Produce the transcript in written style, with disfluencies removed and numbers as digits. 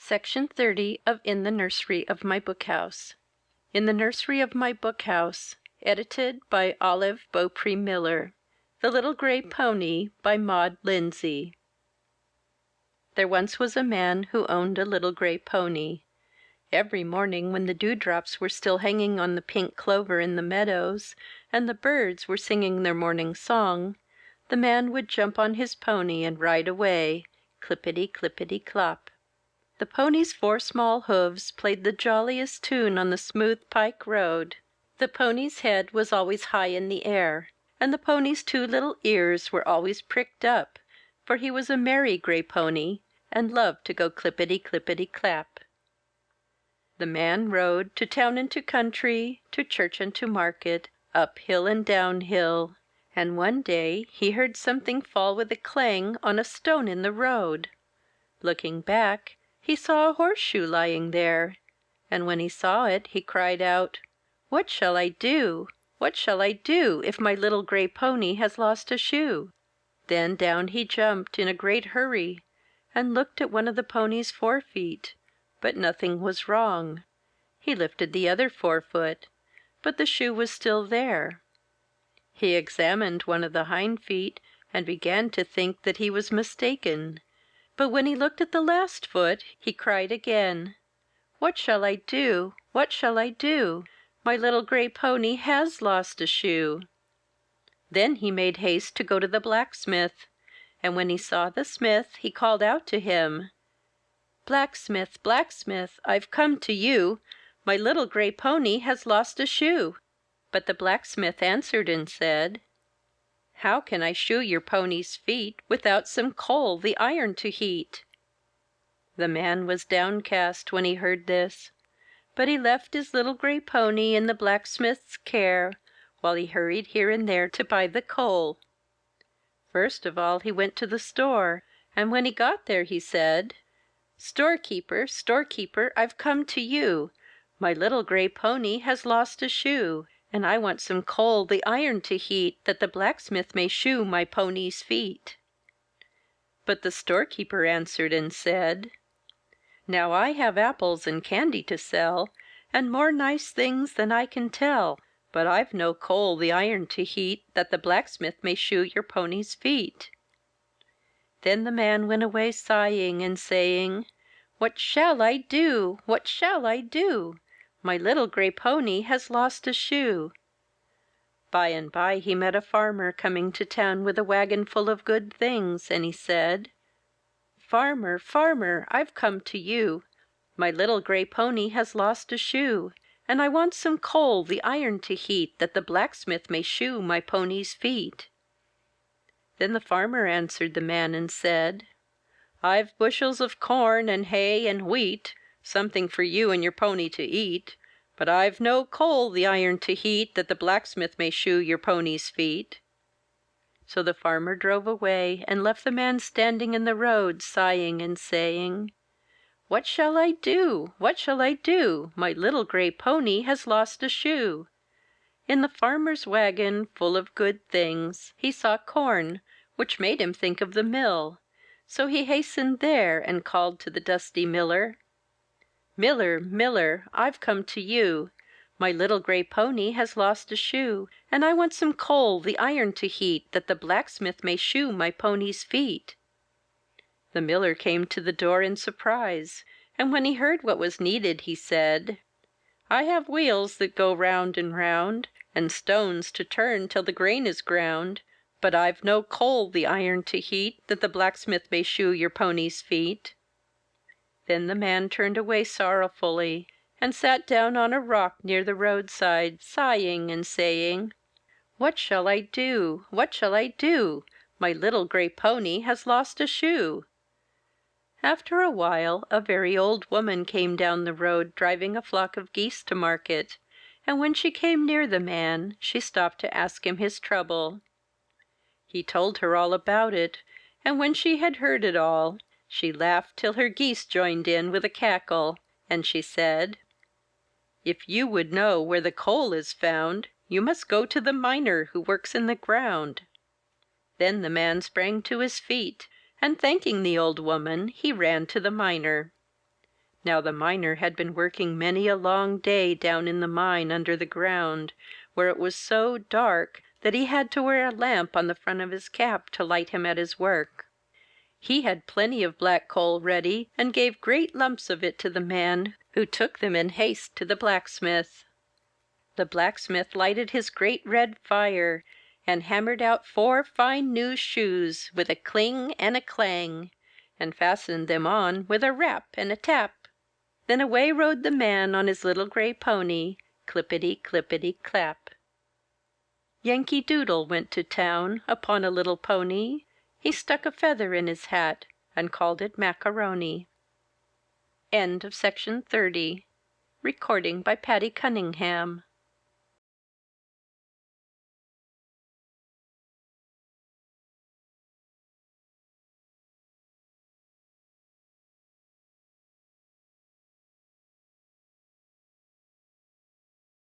Section 30 of In the Nursery of My Bookhouse. In the Nursery of My Bookhouse, edited by Olive Beaupre Miller. The Little Gray Pony by Maud Lindsay. There once was a man who owned a little gray pony. Every morning when the dewdrops were still hanging on the pink clover in the meadows, and the birds were singing their morning song, the man would jump on his pony and ride away, clippity, clippity, clop. The pony's 4 small hoofs played the jolliest tune on the smooth pike road. The pony's head was always high in the air, and the pony's 2 little ears were always pricked up, for he was a merry gray pony, and loved to go clippity, clippity, clap. The man rode to town and to country, to church and to market, up hill and down hill, and one day he heard something fall with a clang on a stone in the road. Looking back, he saw a horseshoe lying there, and when he saw it, he cried out, "What shall I do? What shall I do if my little gray pony has lost a shoe?" Then down he jumped in a great hurry, and looked at one of the pony's 4 feet, but nothing was wrong. He lifted the other 4 foot, but the shoe was still there. He examined one of the hind feet, and began to think that he was mistaken. But when he looked at the last foot, he cried again, "What shall I do? What shall I do? My little gray pony has lost a shoe." Then he made haste to go to the blacksmith, and when he saw the smith, he called out to him, "Blacksmith, blacksmith, I've come to you. My little gray pony has lost a shoe." But the blacksmith answered and said, "How can I shoe your pony's feet without some coal the iron to heat?" The man was downcast when he heard this, but he left his little gray pony in the blacksmith's care, while he hurried here and there to buy the coal. First of all he went to the store, and when he got there he said, "Storekeeper, storekeeper, I've come to you. My little gray pony has lost a shoe, and I want some coal the iron to heat, that the blacksmith may shoe my pony's feet." But the storekeeper answered and said, "Now I have apples and candy to sell, and more nice things than I can tell, but I've no coal the iron to heat, that the blacksmith may shoe your pony's feet." Then the man went away sighing and saying, "What shall I do? What shall I do? My little gray pony has lost a shoe." By and by he met a farmer coming to town with a wagon full of good things, and he said, "Farmer, farmer, I've come to you. My little gray pony has lost a shoe, and I want some coal the iron to heat, that the blacksmith may shoe my pony's feet." Then the farmer answered the man and said, "I've bushels of corn and hay and wheat, something for you and your pony to eat, but I've no coal the iron to heat, that the blacksmith may shoe your pony's feet." So the farmer drove away and left the man standing in the road, sighing and saying, "What shall I do? What shall I do? My little gray pony has lost a shoe." In the farmer's wagon, full of good things, he saw corn, which made him think of the mill, so he hastened there and called to the dusty miller, "Miller, miller, I've come to you. My little gray pony has lost a shoe, and I want some coal the iron to heat, that the blacksmith may shoe my pony's feet." The miller came to the door in surprise, and when he heard what was needed, he said, "I have wheels that go round and round, and stones to turn till the grain is ground, but I've no coal the iron to heat, that the blacksmith may shoe your pony's feet." Then the man turned away sorrowfully, and sat down on a rock near the roadside, sighing and saying, "What shall I do? What shall I do? My little gray pony has lost a shoe." After a while a very old woman came down the road driving a flock of geese to market, and when she came near the man, she stopped to ask him his trouble. He told her all about it, and when she had heard it all, she laughed till her geese joined in with a cackle, and she said, "If you would know where the coal is found, you must go to the miner who works in the ground." Then the man sprang to his feet, and thanking the old woman, he ran to the miner. Now the miner had been working many a long day down in the mine under the ground, where it was so dark that he had to wear a lamp on the front of his cap to light him at his work. He had plenty of black coal ready, and gave great lumps of it to the man, who took them in haste to the blacksmith. The blacksmith lighted his great red fire, and hammered out 4 fine new shoes, with a cling and a clang, and fastened them on with a rap and a tap. Then away rode the man on his little gray pony, clippity, clippity, clap. Yankee Doodle went to town upon a little pony. He stuck a feather in his hat, and called it macaroni. Section 30. By Patty Cunningham.